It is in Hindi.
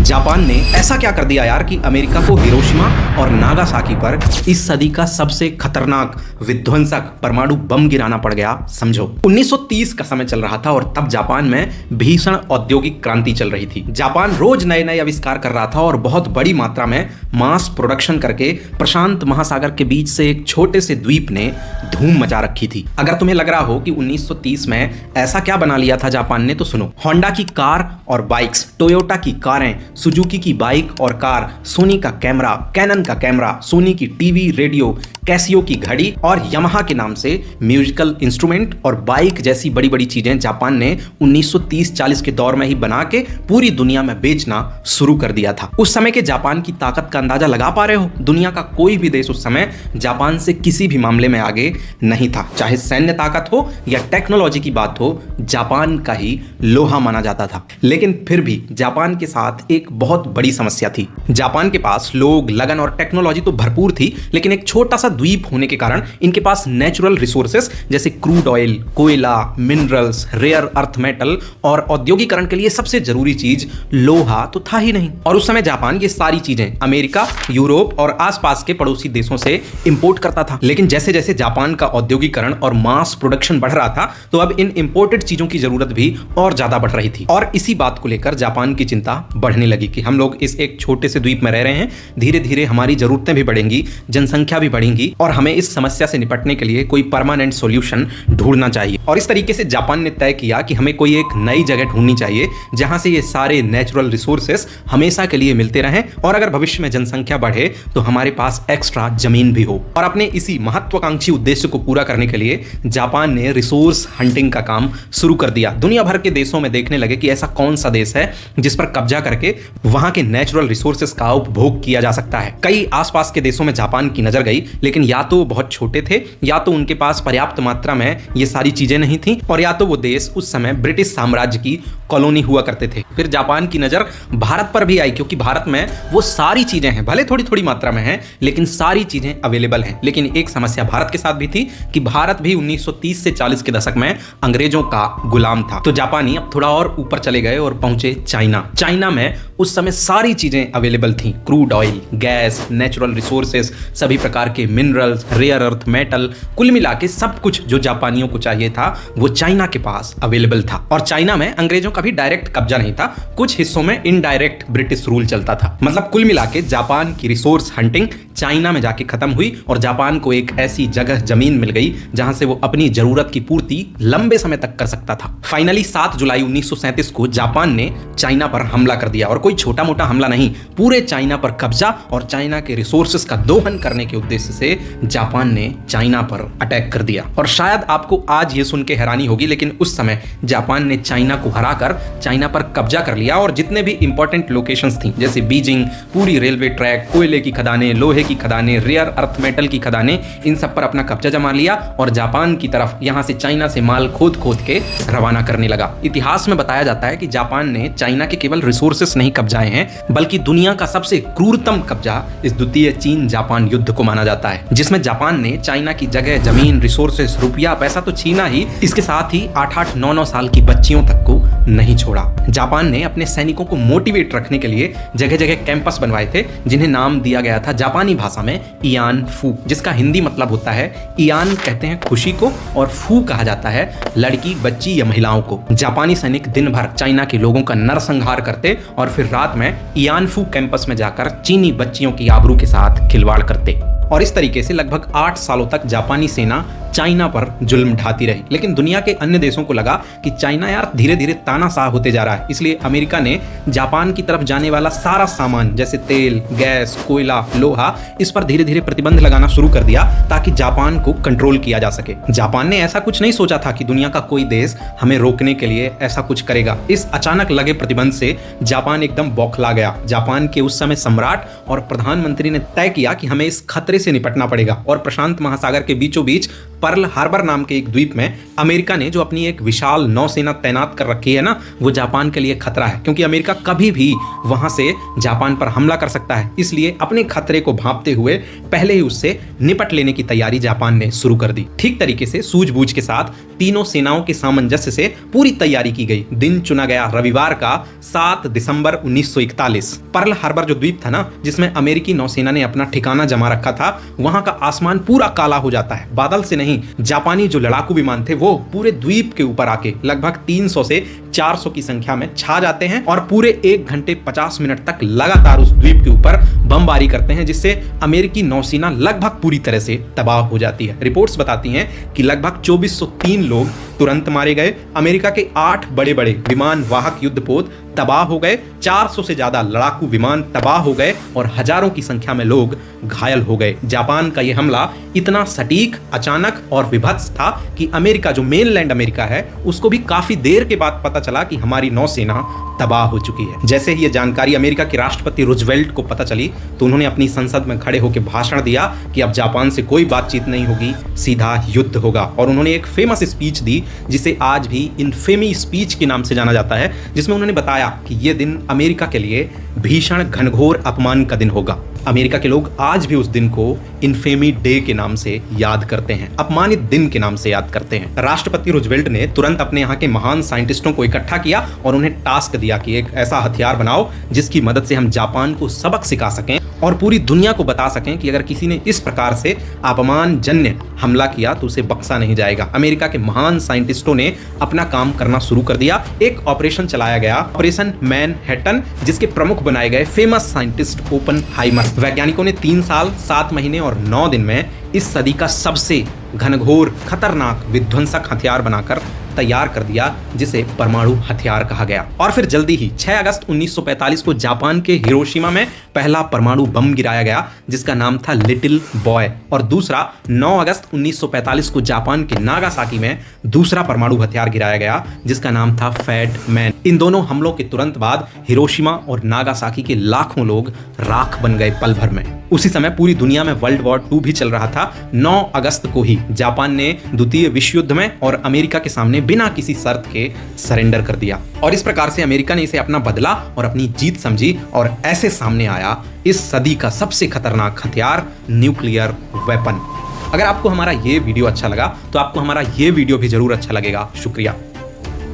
जापान ने ऐसा क्या कर दिया यार कि अमेरिका को हिरोशिमा और नागासाकी पर इस सदी का सबसे खतरनाक विध्वंसक परमाणु बम गिराना पड़ गया। समझो 1930 का समय चल रहा था और तब जापान में भीषण औद्योगिक क्रांति चल रही थी। जापान रोज नए नए आविष्कार कर रहा था और बहुत बड़ी मात्रा में मास प्रोडक्शन करके प्रशांत महासागर के बीच से एक छोटे से द्वीप ने धूम मचा रखी थी। अगर तुम्हें लग रहा हो कि 1930 में ऐसा क्या बना लिया था जापान ने, तो सुनो। होंडा की कार और बाइक्स, टोयोटा की कारें, सुजुकी की बाइक और कार, सोनी का कैमरा, कैनन का कैमरा, सोनी की टीवी, रेडियो, कैसियो की घड़ी और यामाहा के नाम से म्यूजिकल इंस्ट्रूमेंट और बाइक जैसी बड़ी बड़ी चीजें जापान ने 1930-40 के दौर में ही बना के पूरी दुनिया में बेचना शुरू कर दिया था। उस समय के जापान की ताकत का अंदाजा लगा पा रहे हो? दुनिया का कोई भी देश उस समय जापान से किसी भी मामले में आगे नहीं था। चाहे सैन्य ताकत हो या टेक्नोलॉजी की बात हो, जापान का ही लोहा माना जाता था। लेकिन फिर भी जापान के साथ एक बहुत बड़ी समस्या थी। जापान के पास लोग, लगन और टेक्नोलॉजी तो भरपूर थी, लेकिन एक छोटा सा द्वीप होने के कारण इनके पास नेचुरल रिसोर्सेस जैसे क्रूड ऑयल, कोयला, मिनरल्स, रेयर अर्थ मेटल और औद्योगिकरण के लिए सबसे जरूरी चीज लोहा तो था ही नहीं। और उस समय जापान ये सारी चीजें अमेरिका, यूरोप और आसपास के पड़ोसी देशों से इंपोर्ट करता था। लेकिन जैसे जैसे जापान का औद्योगिकरण और मास प्रोडक्शन बढ़ रहा था, तो अब इन इंपोर्टेड चीजों की जरूरत भी और ज्यादा बढ़ रही थी। और इसी बात को लेकर जापान की चिंता बढ़ने लगी कि हम लोग इस एक छोटे से द्वीप में रह रहे हैं, धीरे धीरे हमारी जरूरतें भी बढ़ेंगी, जनसंख्या भी बढ़ेगी और हमें इस समस्या से निपटने के लिए कोई परमानेंट सॉल्यूशन ढूंढना चाहिए। और इस तरीके से जापान ने तय किया कि हमें कोई एक नई जगह ढूंढनी चाहिए जहां से ये सारे नेचुरल रिसोर्सेस हमेशा के लिए मिलते रहें और अगर भविष्य में जनसंख्या बढ़े तो हमारे पास एक्स्ट्रा जमीन भी हो। और अपने इसी महत्वाकांक्षी उद्देश्य को पूरा करने के लिए जापान ने रिसोर्स हंटिंग का काम शुरू कर दिया। दुनिया भर के देशों में देखने लगे कि ऐसा कौन सा देश है जिस पर कब्जा करके वहां के नेचुरल रिसोर्सेस का उपभोग किया जा सकता है। कई आसपास के देशों में जापान की नजर गई, लेकिन या तो बहुत छोटे थे, या तो उनके पास पर्याप्त मात्रा में ये सारी चीजें नहीं थी, और या तो वो देश उस समय ब्रिटिश साम्राज्य की कॉलोनी हुआ करते थे। फिर जापान की नजर भारत पर भी आई, क्योंकि भारत में वो सारी चीजें हैं, भले थोड़ी थोड़ी मात्रा में हैं, लेकिन सारी चीजें अवेलेबल हैं। लेकिन एक समस्या भारत के साथ भी थी कि भारत भी 1930 से 40 के दशक में अंग्रेजों का गुलाम था। तो जापानी अब थोड़ा और ऊपर चले गए और पहुंचे चाइना। चाइना में उस समय सारी चीजें अवेलेबल थी, crude oil, gas, natural resources, सभी प्रकार के मिनरल्स, रेयर अर्थ मेटल, कुल मिला के सब कुछ जो जापानियों को चाहिए था वो चाइना के पास अवेलेबल था। और चाइना में अंग्रेजों का भी डायरेक्ट कब्जा नहीं था, कुछ हिस्सों में इनडायरेक्ट ब्रिटिश रूल चलता था। मतलब कुल मिला के जापान की रिसोर्स हंटिंग चाइना में जाके खत्म हुई और जापान को एक ऐसी जगह जमीन मिल गई जहां से वो अपनी जरूरत की पूर्ति लंबे समय तक कर सकता था। फाइनली 7 जुलाई 1937 को जापान ने चाइना पर हमला कर दिया, और कोई छोटा मोटा हमला नहीं, पूरे चाइना पर कब्जा और चाइना के रिसोर्सेस का दोहन करने के उद्देश्य से जापान ने चाइना पर अटैक कर दिया। और शायद आपको आज ये सुन के हैरानी होगी, लेकिन उस समय जापान ने चाइना को हराकर चाइना पर कब्जा कर लिया और जितने भी इंपॉर्टेंट लोकेशंस थी, जैसे बीजिंग, पूरी रेलवे ट्रैक, कोयले की खदानें, लोहे की खदानें, रेयर अर्थ मेटल की खदानें, इन सब पर अपना कब्जा जमा लिया और जापान की तरफ यहां से चाइना से माल खोद खोद के रवाना करने लगा। इतिहास में बताया जाता है कि जापान ने चाइना के केवल रिसोर्सेस नहीं कब्जाए हैं, बल्कि दुनिया का सबसे क्रूरतम कब्जा इस द्वितीय चीन जापान युद्ध को माना जाता है, जिसमें जापान ने चाइना की जगह, जमीन, रिसोर्सेस, रुपया, पैसा तो छीना ही, इसके साथ ही 8-8, 9-9 साल की बच्चियों तक को नहीं छोड़ा। जापान ने अपने सैनिकों को मोटिवेट रखने के लिए जगह जगह कैंपस बनवाए थे, जिन्हें नाम दिया गया था जापानी भाषा में इयान फू, जिसका हिंदी मतलब होता है, इयान कहते हैं खुशी को और फू कहा जाता है लड़की, बच्ची या महिलाओं को। जापानी सैनिक दिन भर चाइना के लोगों का नरसंहार करते और फिर रात में इयान फू कैंपस में जाकर चीनी बच्चियों की आबरू के साथ खिलवाड़ करते। और इस तरीके से लगभग 8 सालों तक जापानी सेना चाइना पर जुल्म ढाती रही। लेकिन दुनिया के अन्य देशों को लगा कि चाइना यार धीरे धीरे तानाशाह होते जा रहा है, इसलिए अमेरिका ने जापान की तरफ जाने वाला सारा सामान जैसे तेल, गैस, कोयला, लोहा, इस पर धीरे धीरे प्रतिबंध लगाना शुरू कर दिया ताकि जापान को कंट्रोल किया जा सके। जापान ने ऐसा कुछ नहीं सोचा था कि दुनिया का कोई देश हमें रोकने के लिए ऐसा कुछ करेगा। इस अचानक लगे प्रतिबंध से जापान एकदम बौखला गया। जापान के उस समय सम्राट और प्रधानमंत्री ने तय किया कि हमें इस खतरे से निपटना पड़ेगा और प्रशांत महासागर के बीचों बीच पर्ल हार्बर नाम के एक द्वीप में अमेरिका ने जो अपनी एक विशाल नौसेना तैनात कर रखी है ना, वो जापान के लिए खतरा है, क्योंकि अमेरिका कभी भी वहां से जापान पर हमला कर सकता है। इसलिए अपने खतरे को भांपते हुए पहले ही उससे निपट लेने की तैयारी जापान ने शुरू कर दी। ठीक तरीके से सूझबूझ के साथ तीनों सेनाओं के सामंजस्य से पूरी तैयारी की गई। दिन चुना गया रविवार का 7 दिसंबर 1941। पर्ल हार्बर जो द्वीप था ना, जिसमें अमेरिकी नौसेना ने अपना ठिकाना जमा रखा था, वहां का आसमान पूरा काला हो जाता है। बादल से नहीं, जापानी जो लड़ाकू विमान थे वो पूरे द्वीप के ऊपर आके लगभग 300 से 400 की संख्या में छा जाते हैं और पूरे 1 घंटे 50 मिनट तक लगातार उस द्वीप के ऊपर बमबारी करते हैं, जिससे अमेरिकी नौसेना लगभग पूरी तरह से तबाह हो जाती है। रिपोर्ट्स बताती हैं कि लगभग 2403 लोग तुरंत मारे गए। अमेरिका के 8 बड़े बड़े विमान वाहक युद्धपोत तबाह हो गए, 400 से ज्यादा लड़ाकू विमान तबाह हो गए और हजारों की संख्या में लोग घायल हो गए। जापान का यह हमला इतना सटीक, अचानक और विभत्स था कि अमेरिका, जो मेनलैंड अमेरिका है, उसको भी काफी देर के बाद पता चला कि हमारी नौसेना तबाह हो चुकी है। जैसे ही यह जानकारी अमेरिका के राष्ट्रपति रूजवेल्ट को पता चली तो उन्होंने अपनी संसद में खड़े होकर भाषण दिया कि अब जापान से कोई बातचीत नहीं होगी, सीधा युद्ध होगा। और उन्होंने एक फेमस स्पीच दी जिसे आज भी इन्फेमी स्पीच के नाम से जाना जाता है, जिसमें उन्होंने बताया कि यह दिन अमेरिका के लिए भीषण घनघोर अपमान का दिन होगा। अमेरिका के लोग आज भी उस दिन को इन्फेमी डे के नाम से याद करते हैं, अपमानित दिन के नाम से याद करते हैं। राष्ट्रपति रूजवेल्ट ने तुरंत अपने यहाँ के महान साइंटिस्टों को इकट्ठा किया और उन्हें टास्क दिया कि एक ऐसा हथियार बनाओ जिसकी मदद से हम जापान को सबक सिखा सकें और पूरी दुनिया को बता सकें कि अगर किसी ने इस प्रकार से अपमानजन्य हमला किया तो उसे बख्शा नहीं जाएगा। अमेरिका के महान साइंटिस्टों ने अपना काम करना शुरू कर दिया। एक ऑपरेशन चलाया गया, ऑपरेशन मैनहट्टन, जिसके प्रमुख बनाए गए फेमस साइंटिस्ट ओपेनहाइमर। वैज्ञानिकों ने 3 साल 7 महीने और 9 दिन में इस सदी का सबसे घनघोर, खतरनाक, विध्वंसक हथियार बनाकर तैयार कर दिया, जिसे परमाणु हथियार कहा गया। और फिर जल्दी ही 6 अगस्त 1945 को जापान के हिरोशिमा में पहला परमाणु बम गिराया गया, जिसका नाम था लिटिल बॉय। और दूसरा 9 अगस्त 1945 को जापान के नागासाकी में दूसरा परमाणु हथियार गिराया गया, जिसका नाम था फैट मैन। इन दोनों हमलों के तुरंत बाद हिरोशिमा और नागासाकी के लाखों लोग राख बन गए पल भर में। उसी समय पूरी दुनिया में वर्ल्ड वॉर 2 भी चल रहा था। 9 अगस्त को ही जापान ने द्वितीय विश्व युद्ध में और अमेरिका के सामने बिना किसी शर्त के सरेंडर कर दिया। और इस प्रकार से अमेरिका ने इसे अपना बदला और अपनी जीत समझी और ऐसे सामने आया इस सदी का सबसे खतरनाक हथियार, न्यूक्लियर वेपन। अगर आपको हमारा ये वीडियो अच्छा लगा तो आपको हमारा ये वीडियो भी जरूर अच्छा लगेगा। शुक्रिया।